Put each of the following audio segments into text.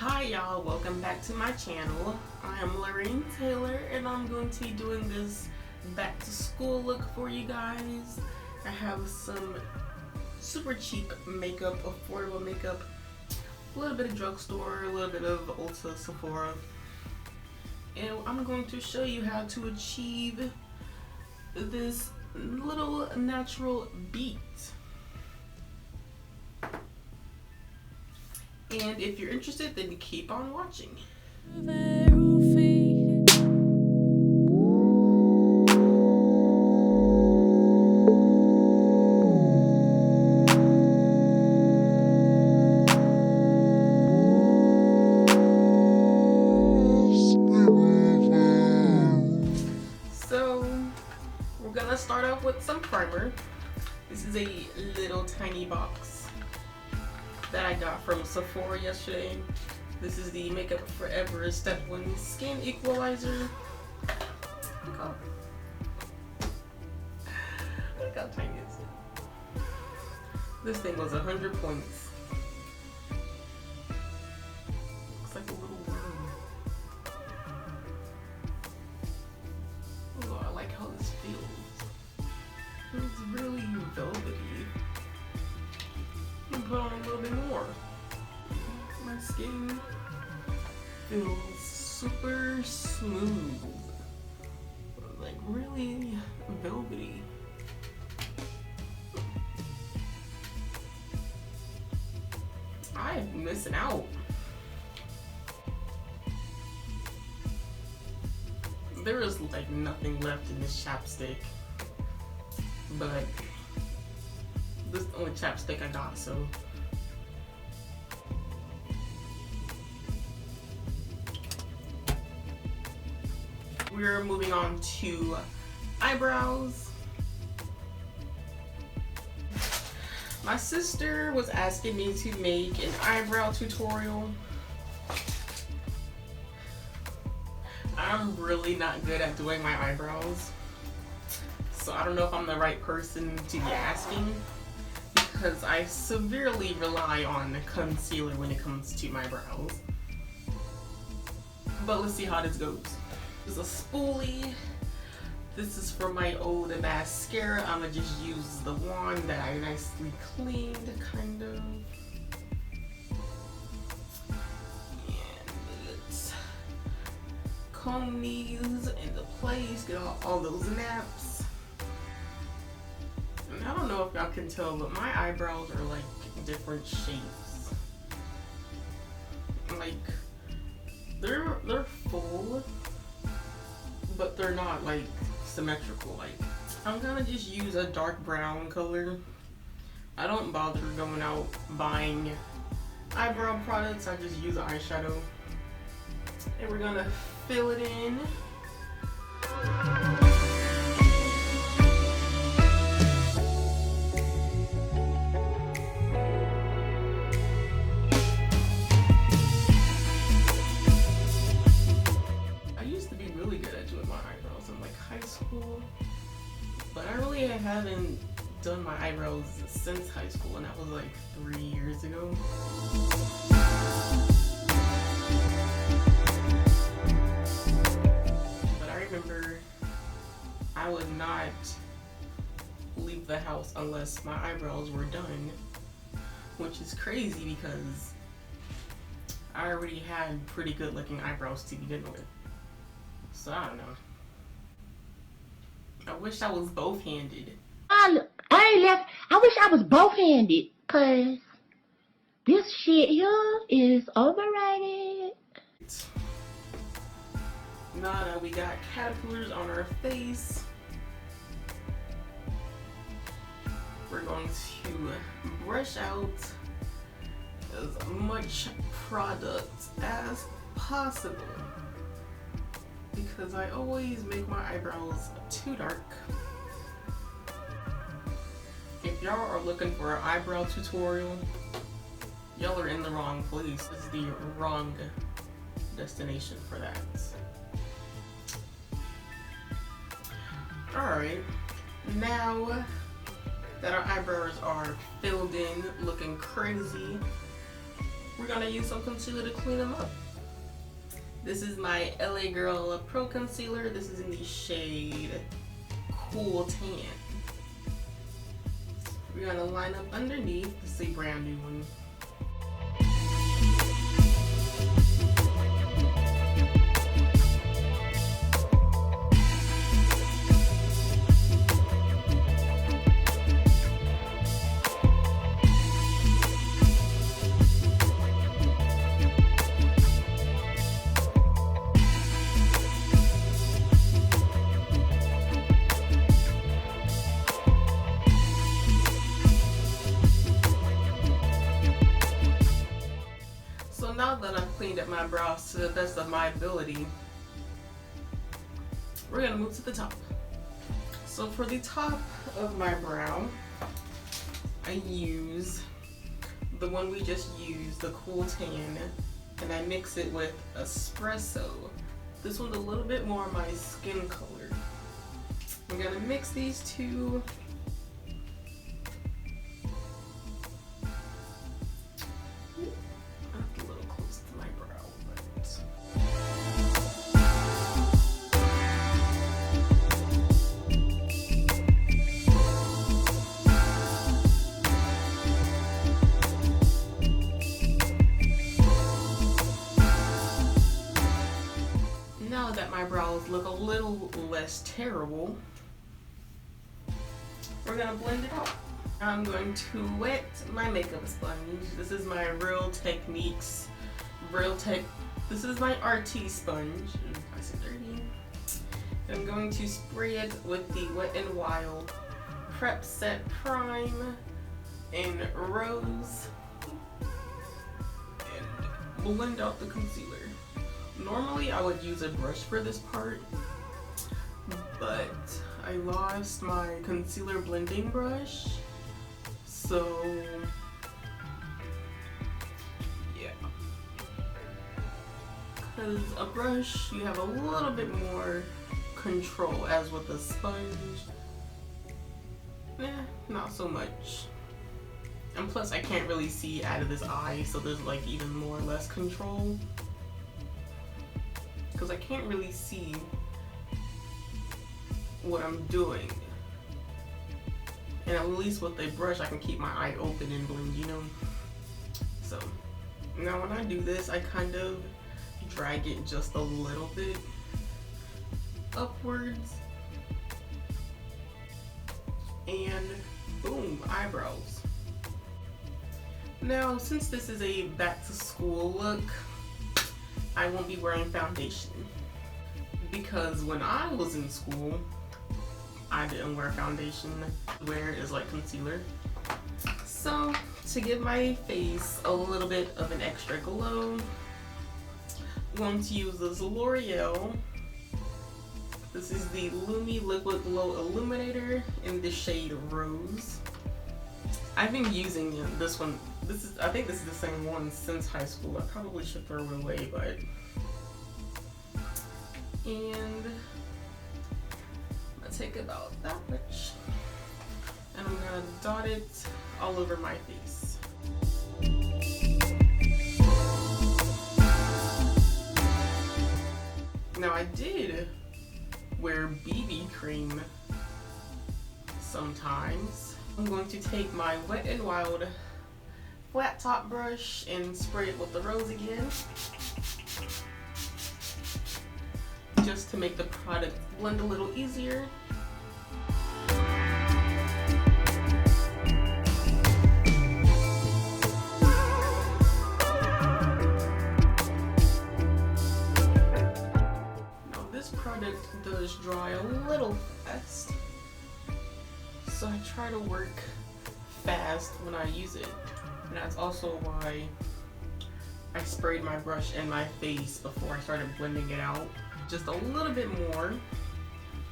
Hi y'all, welcome back to my channel. I am Lorraine Taylor and I'm going to be doing this back to school look for you guys. I have some super cheap makeup, affordable makeup, a little bit of drugstore, a little bit of Ulta, Sephora, and I'm going to show you how to achieve this little natural beat. And if you're interested, then keep on watching. So we're gonna start off with some primer. This is a little tiny box that I got from Sephora yesterday. This is the Makeup Forever Step 1 Skin Equalizer. Look how tiny it is. This thing was 100 points. Looks like a little worm. Oh, I like how this feels. It's really velvety. Put on a little bit more. My skin feels super smooth, like really velvety. I'm missing out. There is like nothing left in this chapstick, but this is the only chapstick I got, so we're moving on to eyebrows. My sister was asking me to make an eyebrow tutorial. I'm really not good at doing my eyebrows, so I don't know if I'm the right person to be asking, because I severely rely on concealer when it comes to my brows. But let's see how this goes. This is a spoolie. This is for my old mascara. I'm gonna just use the wand that I nicely cleaned, kind of. And let's comb these into place, get all those naps. I don't know if y'all can tell, but my eyebrows are like different shapes. Like they're full, but they're not like symmetrical. Like, I'm gonna just use a dark brown color. I don't bother going out buying eyebrow products. I just use eyeshadow, and we're gonna fill it in. But I really haven't done my eyebrows since high school, and that was like 3 years ago. But I remember I would not leave the house unless my eyebrows were done, which is crazy because I already had pretty good looking eyebrows to begin with. So I don't know. I wish I was both-handed. I wish I was both-handed, cause this shit here is overrated. Now that we got caterpillars on our face, we're going to brush out as much product as possible, because I always make my eyebrows too dark. If y'all are looking for an eyebrow tutorial, y'all are in the wrong place. This is the wrong destination for that. Alright, now that our eyebrows are filled in, looking crazy, we're gonna use some concealer to clean them up. This is my LA Girl Pro Concealer. This is in the shade Cool Tan. We're gonna line up underneath. This is a brand new one. So now that I've cleaned up my brows to the best of my ability, we're gonna move to the top. So for the top of my brow, I use the one we just used, the Cool Tan, and I mix it with Espresso. This one's a little bit more my skin color. We're gonna mix these two. Now that my brows look a little less terrible, we're gonna blend it out. I'm going to wet my makeup sponge. This is my Real Techniques, this is my RT sponge. I said dirty. I'm going to spray it with the Wet n Wild Prep Set Prime in Rose and blend out the concealer. Normally I would use a brush for this part, but I lost my concealer blending brush, so yeah. Because a brush, you have a little bit more control, as with a sponge, not so much. And plus I can't really see out of this eye, so there's like even more or less control. Because I can't really see what I'm doing. And at least with a brush I can keep my eye open and blend, you know? So, now when I do this, I kind of drag it just a little bit upwards. And boom, eyebrows. Now, since this is a back to school look, I won't be wearing foundation, because when I was in school, I didn't wear foundation. Wear is like concealer. So to give my face a little bit of an extra glow, I'm going to use this L'Oreal. This is the Lumi Liquid Glow Illuminator in the shade Rose. I've been using this one. I think this is the same one since high school. I probably should throw it away, but. And I'm gonna take about that much, and I'm gonna dot it all over my face. Now I did wear BB cream sometimes. I'm going to take my Wet n Wild flat top brush and spray it with the rose again, just to make the product blend a little easier. Now this product does dry a little fast, so I try to work fast when I use it. And that's also why I sprayed my brush in my face before I started blending it out. Just a little bit more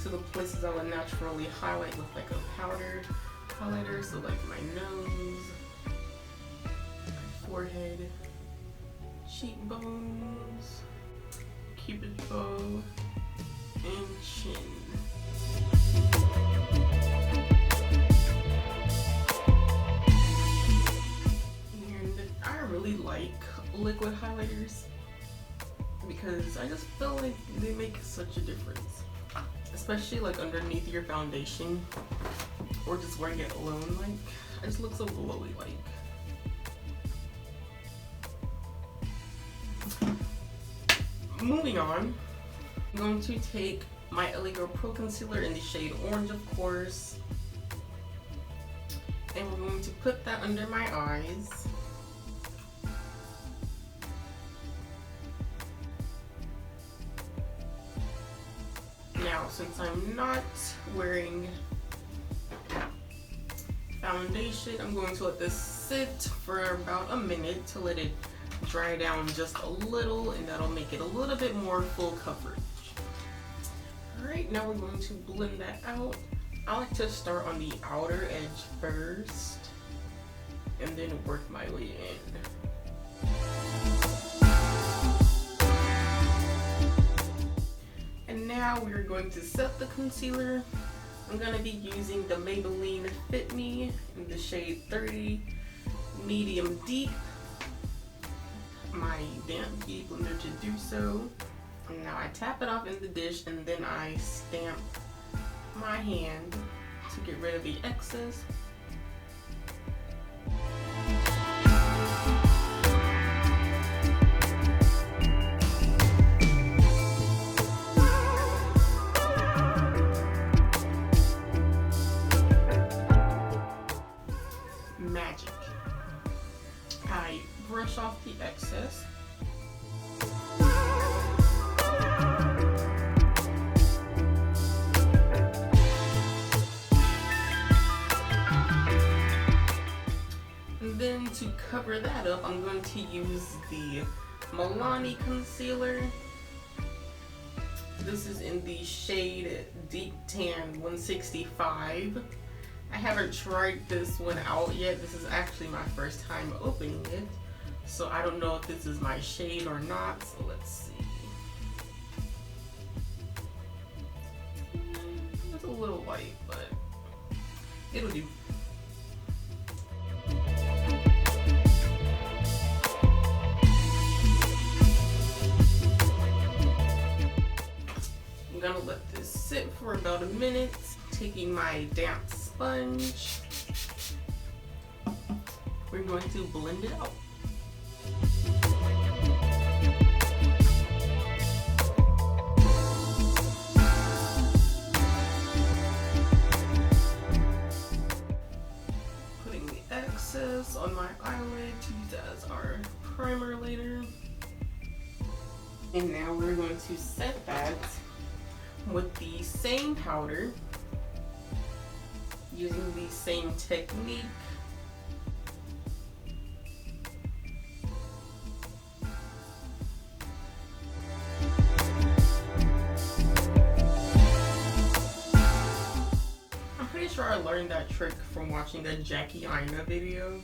to the places I would naturally highlight with like a powder highlighter. So like my nose, my forehead, cheekbones, cupid's bow, and chin. And I really like liquid highlighters because I just feel like they make such a difference, especially like underneath your foundation or just wearing it alone. Like, I just look so glowy. Like, moving on, I'm going to take my LA Girl Pro Concealer in the shade Orange, of course, and we're going to put that under my eyes. Now, since I'm not wearing foundation, I'm going to let this sit for about a minute to let it dry down just a little, and that'll make it a little bit more full coverage. Alright, now we're going to blend that out. I like to start on the outer edge first and then work my way in. And now we're going to set the concealer. I'm going to be using the Maybelline Fit Me in the shade 30 Medium Deep. My damp beauty blender to do so. And now I tap it off in the dish and then I stamp my hand to get rid of the excess. Magic. I brush off the excess. Then to cover that up, I'm going to use the Milani concealer. This is in the shade Deep Tan 165. I haven't tried this one out yet. This is actually my first time opening it, so I don't know if this is my shade or not, so let's see. It's a little white, but it'll do. I'm gonna let this sit for about a minute, taking my damp sponge. We're going to blend it out. Putting the excess on my eyelid to use as our primer later. And now we're going to set that with the same powder, using the same technique. I'm pretty sure I learned that trick from watching the Jackie Aina video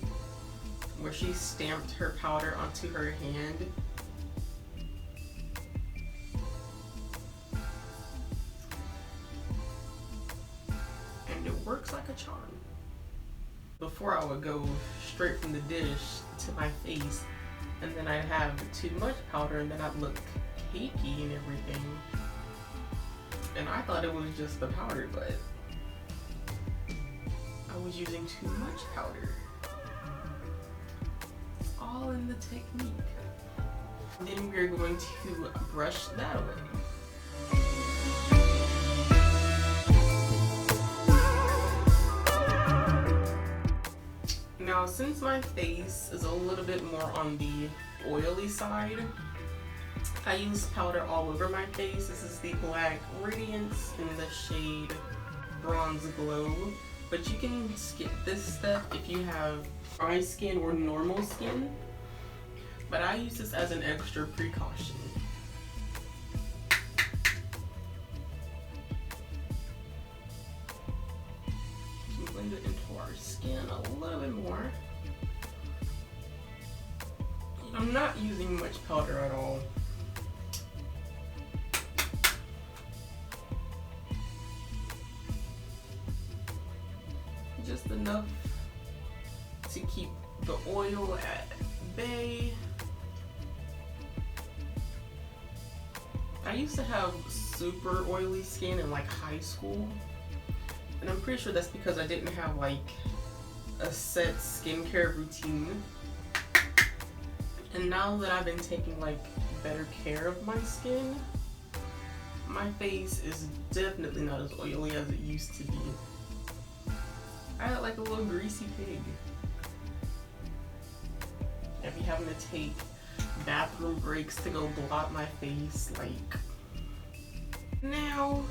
where she stamped her powder onto her hand. Works like a charm. Before I would go straight from the dish to my face, and then I'd have too much powder and then I'd look cakey and everything. And I thought it was just the powder, but I was using too much powder. It's all in the technique. Then we're going to brush that away. Now, since my face is a little bit more on the oily side, I use powder all over my face. This is the Black Radiance in the shade Bronze Glow, but you can skip this step if you have dry skin or normal skin, but I use this as an extra precaution. Blend it into our skin a little bit more. I'm not using much powder at all. Just enough to keep the oil at bay used to have super oily skin in like high school, and I'm pretty sure that's because I didn't have like a set skincare routine. And now that I've been taking like better care of my skin, my face is definitely not as oily as it used to be. I had like a little greasy pig. I'd be having to take bathroom breaks to go blot my face. Like, now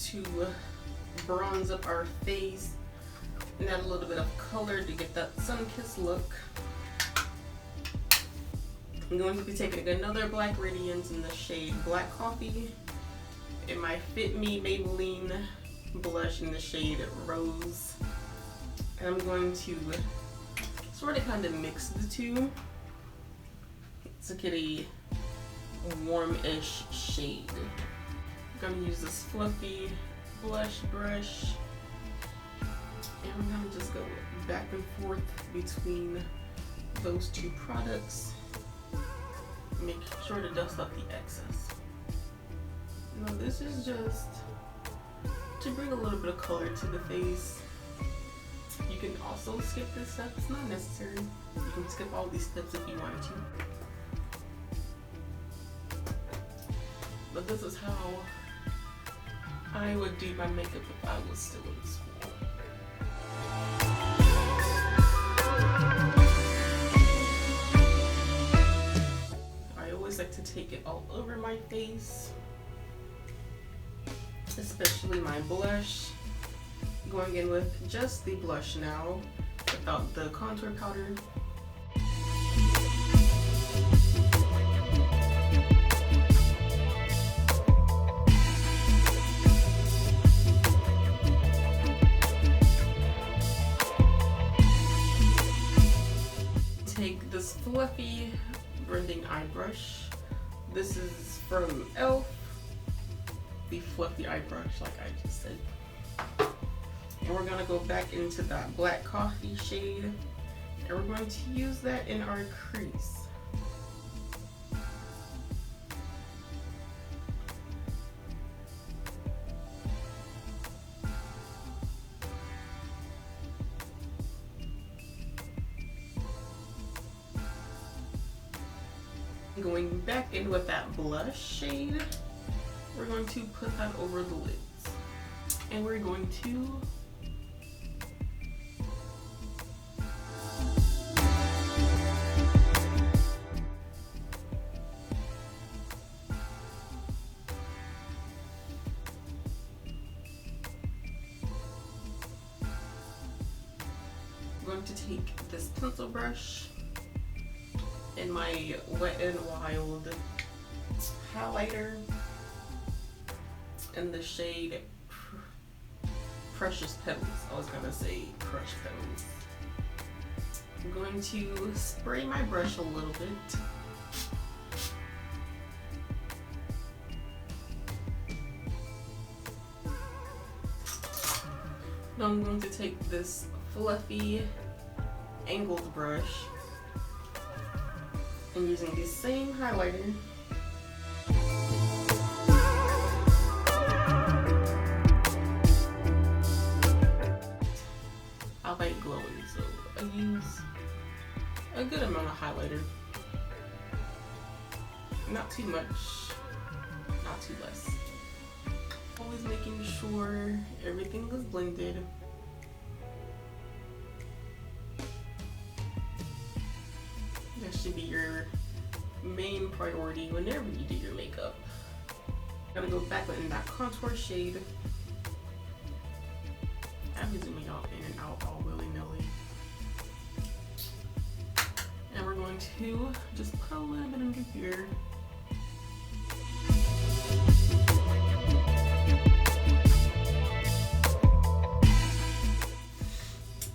to bronze up our face and add a little bit of color to get that sun-kissed look, I'm going to be taking another Black Radiance in the shade Black Coffee and my Fit Me Maybelline blush in the shade Rose. And I'm going to sort of kind of mix the two to get a warm-ish shade. I'm going to use this fluffy blush brush, and I'm going to just go back and forth between those two products. Make sure to dust up the excess. Now this is just to bring a little bit of color to the face. You can also skip this step, it's not necessary. You can skip all these steps if you wanted to. But this is how I would do my makeup if I was still in school. I always like to take it all over my face, especially my blush. Going in with just the blush now, without the contour powder. Take this fluffy blending eye brush. This is from e.l.f. The fluffy eye brush, like I just said. And we're gonna go back into that Black Coffee shade, and we're going to use that in our crease. Going back in with that blush shade, we're going to put that over the lids. And we're going to take this pencil brush and my Wet n Wild highlighter in the shade Precious Petals. I was gonna say Crushed Petals. I'm going to spray my brush a little bit. Now I'm going to take this fluffy angled brush and using the same highlighter, I like glowing, so I use a good amount of highlighter. Not too much, not too less. Always making sure everything is blended. That should be your main priority whenever you do your makeup. I'm gonna go back in that contour shade. I'm zooming out in and out all willy-nilly. And we're going to just put a little bit under here.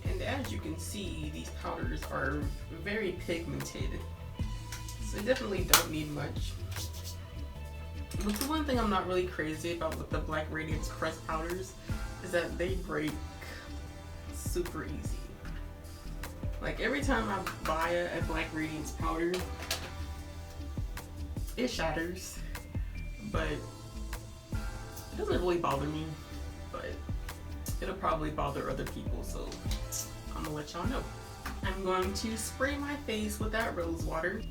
And as you can see, these powders are very pigmented, so they definitely don't need much. But the one thing I'm not really crazy about with the Black Radiance pressed powders is that they break super easy. Like every time I buy a Black Radiance powder, it shatters, but it doesn't really bother me, but it'll probably bother other people, so I'm gonna let y'all know. I'm going to spray my face with that rose water.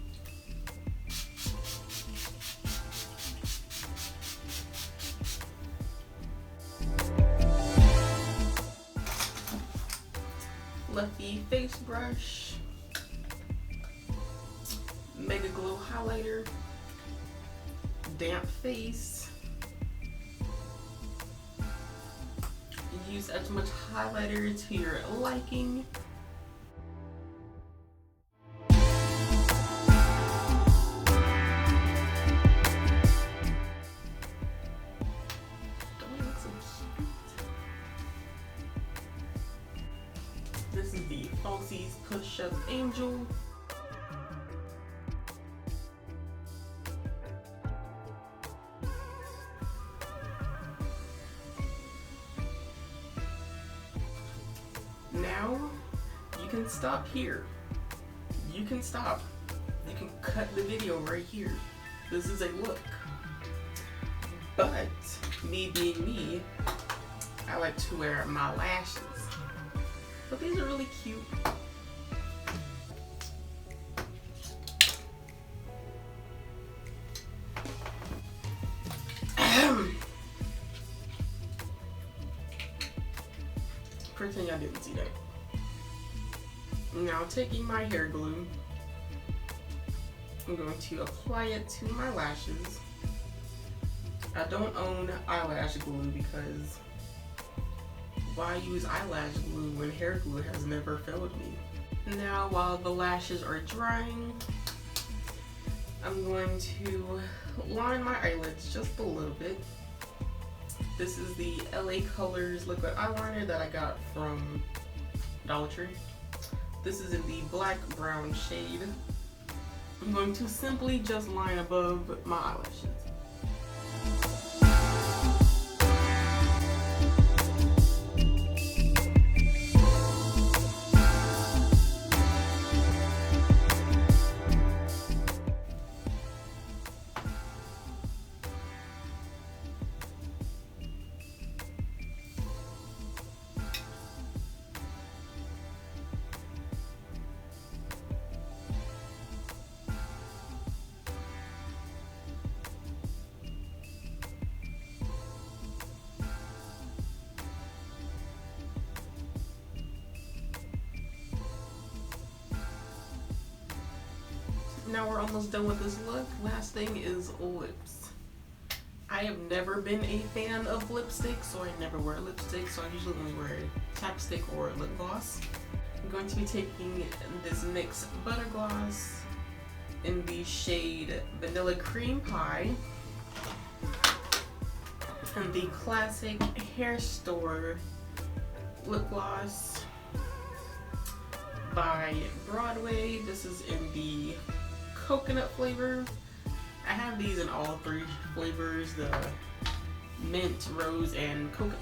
Fluffy face brush, Mega Glow highlighter, damp face. Use as much highlighter to your liking. Don't it look so cute? This is the Falsies Push Up Angel. Now, you can stop here. You can stop. You can cut the video right here. This is a look. But, me being me, I like to wear my lashes. But these are really cute. Pretend I didn't see that. Now taking my hair glue, I'm going to apply it to my lashes. I don't own eyelash glue because why use eyelash glue when hair glue has never failed me? Now while the lashes are drying, I'm going to line my eyelids just a little bit. This is the LA Colors liquid eyeliner that I got from Dollar Tree. This is in the black brown shade. I'm going to simply just line above my eyelashes. Now we're almost done with this look. Last thing is lips. I have never been a fan of lipstick, so I never wear lipstick, so I usually only wear chapstick or lip gloss. I'm going to be taking this NYX Butter Gloss in the shade Vanilla Cream Pie and the classic Hair Store lip gloss by Broadway. This is in the coconut flavor. I have these in all three flavors, the mint, rose, and coconut.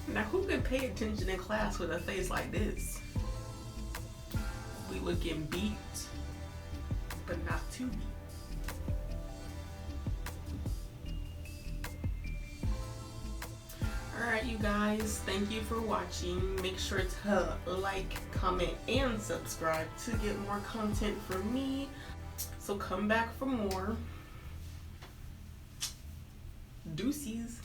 Now who could pay attention in class with a face like this? We looking beat, but not too beat. Alright you guys, thank you for watching. Make sure to like, comment, and subscribe to get more content from me. So come back for more. Deuces.